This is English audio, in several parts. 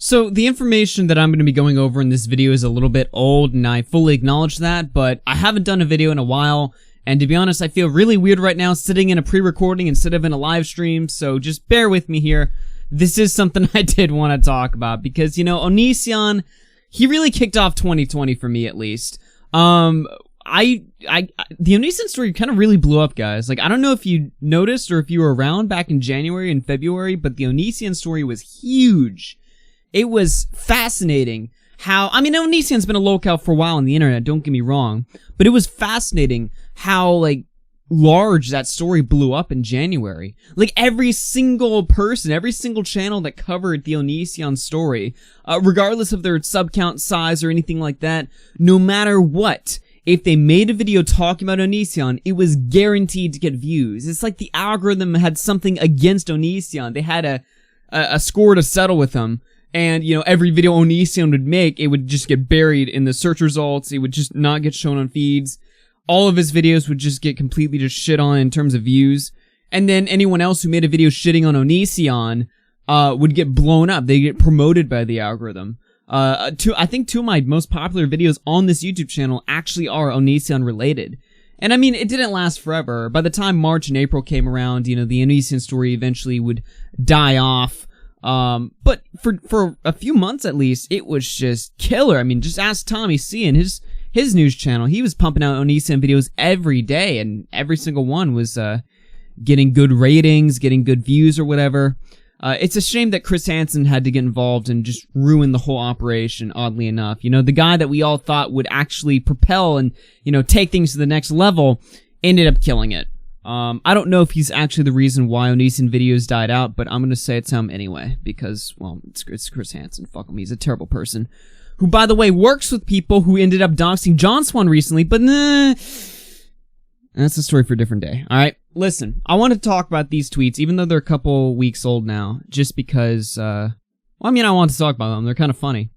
So the information that I'm going to be going over in this video is a little bit old, and I fully acknowledge that, but I haven't done a video in a while, and to be honest, I feel really weird right now sitting in a pre-recording instead of in a live stream, so just bear with me here. This is something I did want to talk about, because, you know, Onision, he really kicked off 2020 for me, at least. The Onision story kind of really blew up, guys. Like, I don't know if you noticed or if you were around back in January and February, but the Onision story was huge. It was fascinating how, I mean, Onision's been a locale for a while on the internet, don't get me wrong, but it was fascinating how, like, large that story blew up in January. Like, every single person, every single channel that covered the Onision story, regardless of their sub count size or anything like that, no matter what, if they made a video talking about Onision, it was guaranteed to get views. It's like the algorithm had something against Onision. They had a score to settle with them. And, you know, every video Onision would make, it would just get buried in the search results. It would just not get shown on feeds. All of his videos would just get completely just shit on in terms of views. And then anyone else who made a video shitting on Onision would get blown up. They get promoted by the algorithm. I think two of my most popular videos on this YouTube channel actually are Onision related. And I mean, it didn't last forever. By the time March and April came around, you know, the Onision story eventually would die off. But for a few months at least, it was just killer. I mean, just ask Tommy C and his news channel. He was pumping out Onision videos every day, and every single one was, getting good ratings, getting good views or whatever. It's a shame that Chris Hansen had to get involved and just ruin the whole operation, oddly enough. You know, the guy that we all thought would actually propel and, you know, take things to the next level ended up killing it. I don't know if he's actually the reason why Onision videos died out, but I'm gonna say it's him anyway, because, well, it's Chris Hansen. Fuck him, he's a terrible person. Who, by the way, works with people who ended up doxing John Swan recently, but nah, that's a story for a different day. Alright, listen, I want to talk about these tweets, even though they're a couple weeks old now, just because, well, I mean, I want to talk about them, they're kind of funny.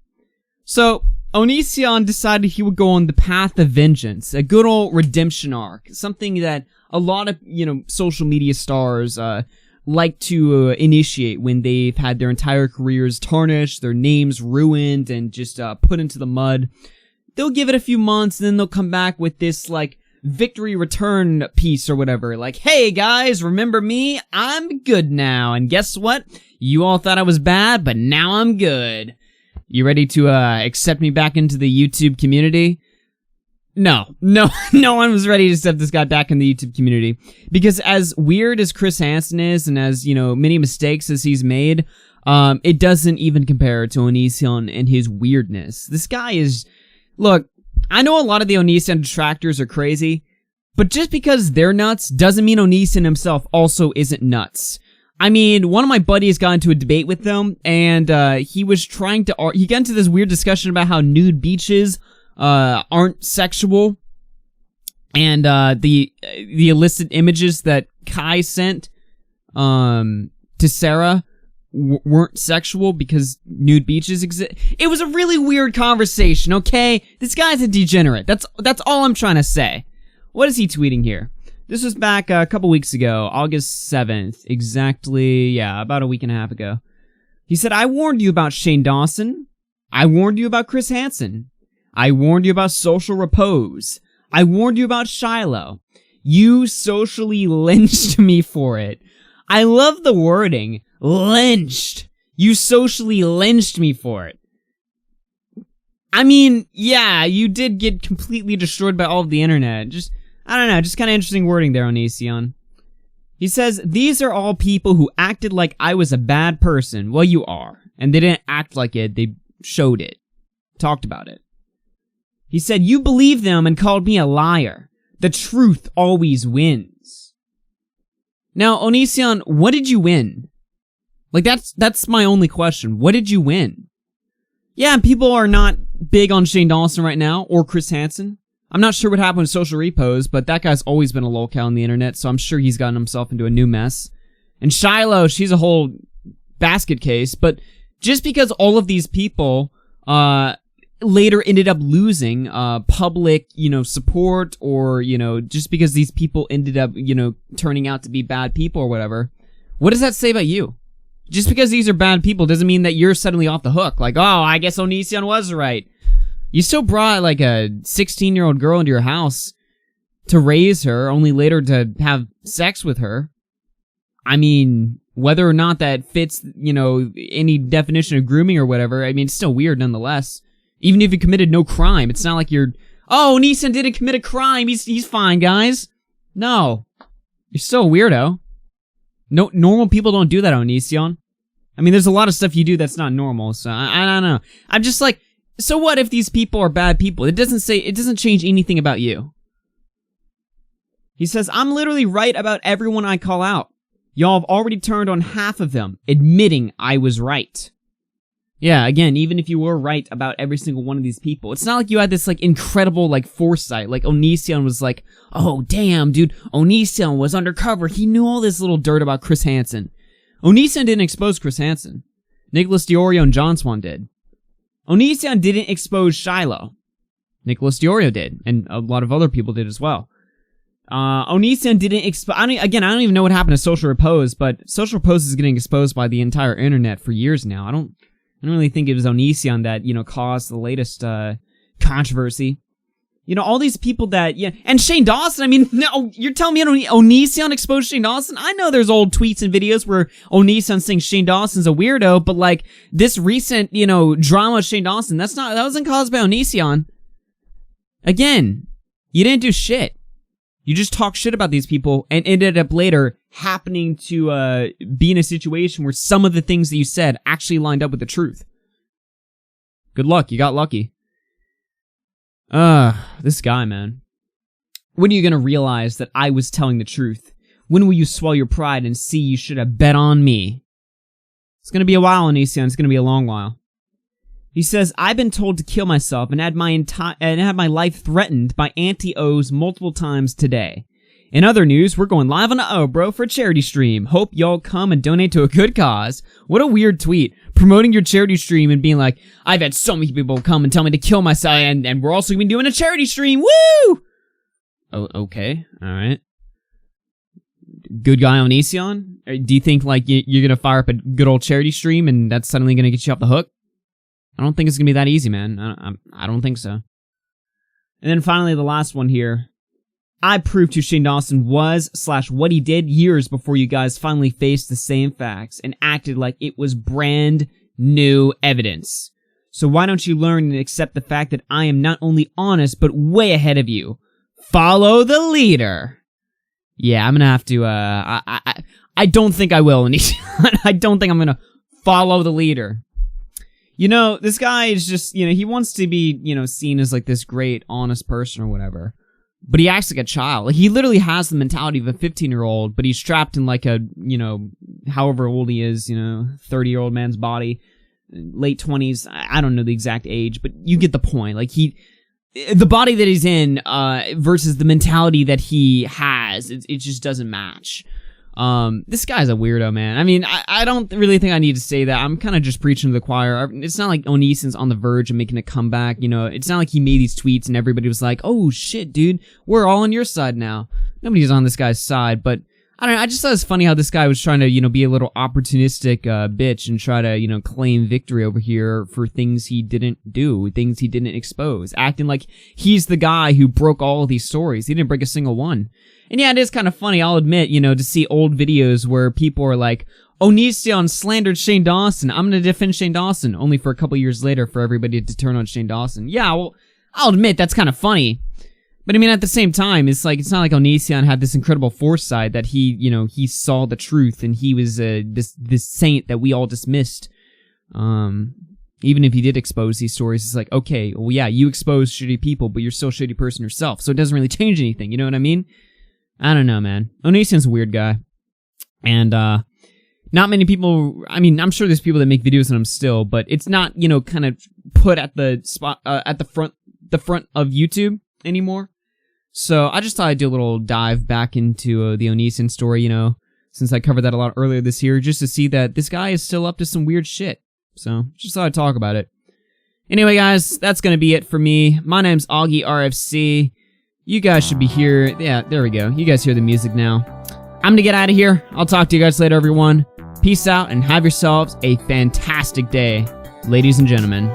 So, Onision decided he would go on the path of vengeance, a good old redemption arc, something that a lot of, you know, social media stars, like to initiate when they've had their entire careers tarnished, their names ruined, and just put into the mud. They'll give it a few months, and then they'll come back with this, like, victory return piece or whatever. Like, hey guys, remember me? I'm good now, and guess what? You all thought I was bad, but now I'm good. You ready to accept me back into the YouTube community? No one was ready to accept this guy back in the YouTube community. Because as weird as Chris Hansen is, and as, you know, many mistakes as he's made, it doesn't even compare to Onision and his weirdness. This guy is... Look, I know a lot of the Onision detractors are crazy, but just because they're nuts doesn't mean Onision himself also isn't nuts. I mean, one of my buddies got into a debate with them, and he was trying to... He got into this weird discussion about how nude beaches aren't sexual, and the illicit images that Kai sent to Sarah weren't sexual because nude beaches exist. It was a really weird conversation, okay? This guy's a degenerate. That's all I'm trying to say. What is he tweeting here? This was back a couple weeks ago, August 7th, exactly, yeah, about a week and a half ago. He said, I warned you about Shane Dawson. I warned you about Chris Hansen. I warned you about Social Repose. I warned you about Shiloh. You socially lynched me for it. I love the wording. Lynched. You socially lynched me for it. I mean, yeah, you did get completely destroyed by all of the internet. Just, I don't know, just kind of interesting wording there on Onision. He says, these are all people who acted like I was a bad person. Well, you are. And they didn't act like it, they showed it. Talked about it. He said, you believed them and called me a liar. The truth always wins. Now, Onision, what did you win? Like, that's my only question. What did you win? Yeah, people are not big on Shane Dawson right now, or Chris Hansen. I'm not sure what happened with Social Repos, but that guy's always been a lolcow on the internet, so I'm sure he's gotten himself into a new mess. And Shiloh, she's a whole basket case, but just because all of these people, later ended up losing public, you know, support, or, you know, just because these people ended up, you know, turning out to be bad people or whatever, what does that say about you? Just because these are bad people doesn't mean that you're suddenly off the hook. Like, oh, I guess Onision was right. You still brought, like, a 16-year-old girl into your house to raise her, only later to have sex with her. I mean, whether or not that fits, you know, any definition of grooming or whatever, I mean, it's still weird nonetheless. Even if you committed no crime, it's not like you're, oh, Onision didn't commit a crime, he's fine, guys. No. You're still a weirdo. No, normal people don't do that, Onision. I mean, there's a lot of stuff you do that's not normal, so I don't know. I'm just like, so what if these people are bad people? It doesn't change anything about you. He says, I'm literally right about everyone I call out. Y'all have already turned on half of them, admitting I was right. Yeah, again, even if you were right about every single one of these people, it's not like you had this, like, incredible, like, foresight. Like, Onision was like, oh, damn, dude, Onision was undercover. He knew all this little dirt about Chris Hansen. Onision didn't expose Chris Hansen. Nicholas Diorio and John Swan did. Onision didn't expose Shiloh. Nicholas Diorio did, and a lot of other people did as well. Onision didn't expose... I don't even know what happened to Social Repose, but Social Repose is getting exposed by the entire internet for years now. I don't really think it was Onision that, you know, caused the latest, controversy. You know, all these people that, yeah, and Shane Dawson, I mean, no, you're telling me Onision exposed Shane Dawson? I know there's old tweets and videos where Onision saying Shane Dawson's a weirdo, but, like, this recent, you know, drama with Shane Dawson, that wasn't caused by Onision. Again, you didn't do shit. You just talk shit about these people and ended up later happening to be in a situation where some of the things that you said actually lined up with the truth. Good luck, you got lucky. This guy, man. When are you gonna realize that I was telling the truth? When will you swallow your pride and see you should have bet on me? It's gonna be a while, Onision. It's gonna be a long while. He says, I've been told to kill myself and had my life threatened by anti-O's multiple times today. In other news, we're going live on O, bro, for a charity stream. Hope y'all come and donate to a good cause. What a weird tweet. Promoting your charity stream and being like, I've had so many people come and tell me to kill myself, and we're also even doing a charity stream. Woo! Oh, okay. Alright. Good guy Onision? Do you think, like, you're gonna fire up a good old charity stream and that's suddenly gonna get you off the hook? I don't think it's gonna be that easy, man. I don't think so. And then finally, the last one here. I proved who Shane Dawson was / what he did years before you guys finally faced the same facts and acted like it was brand new evidence. So why don't you learn and accept the fact that I am not only honest, but way ahead of you. Follow the leader. Yeah, I'm gonna have to, I don't think I will, Onision. I don't think I'm gonna follow the leader. You know, this guy is just, you know, he wants to be, you know, seen as like this great, honest person or whatever. But he acts like a child. Like, he literally has the mentality of a 15-year-old, but he's trapped in like a, you know, however old he is, you know, 30-year-old man's body, late 20s. I don't know the exact age, but you get the point. Like, the body that he's in, versus the mentality that he has, it just doesn't match. This guy's a weirdo, man. I mean, I don't really think I need to say that. I'm kind of just preaching to the choir. It's not like Onision's on the verge of making a comeback, you know. It's not like he made these tweets and everybody was like, oh shit, dude, we're all on your side now. Nobody's on this guy's side, but I don't know, I just thought it was funny how this guy was trying to, you know, be a little opportunistic, bitch and try to, you know, claim victory over here for things he didn't do, things he didn't expose, acting like he's the guy who broke all of these stories. He didn't break a single one. And yeah, it is kind of funny, I'll admit, you know, to see old videos where people are like, Onision slandered Shane Dawson, I'm gonna defend Shane Dawson, only for a couple years later for everybody to turn on Shane Dawson. Yeah, well, I'll admit, that's kind of funny. But I mean, at the same time, it's like, it's not like Onision had this incredible foresight that he, you know, he saw the truth and he was, this saint that we all dismissed. Even if he did expose these stories, it's like, okay, well, yeah, you exposed shitty people, but you're still a shitty person yourself, so it doesn't really change anything, you know what I mean? I don't know, man. Onision's a weird guy. And, not many people, I mean, I'm sure there's people that make videos on him still, but it's not, you know, kind of put at the spot, at the front of YouTube anymore. So I just thought I'd do a little dive back into the Onision story, you know, since I covered that a lot earlier this year, just to see that this guy is still up to some weird shit. So just thought I'd talk about it. Anyway, guys, that's gonna be it for me. My name's Augie RFC. You guys should be here. Yeah, there we go. You guys hear the music now. I'm gonna get out of here. I'll talk to you guys later, everyone. Peace out and have yourselves a fantastic day, ladies and gentlemen.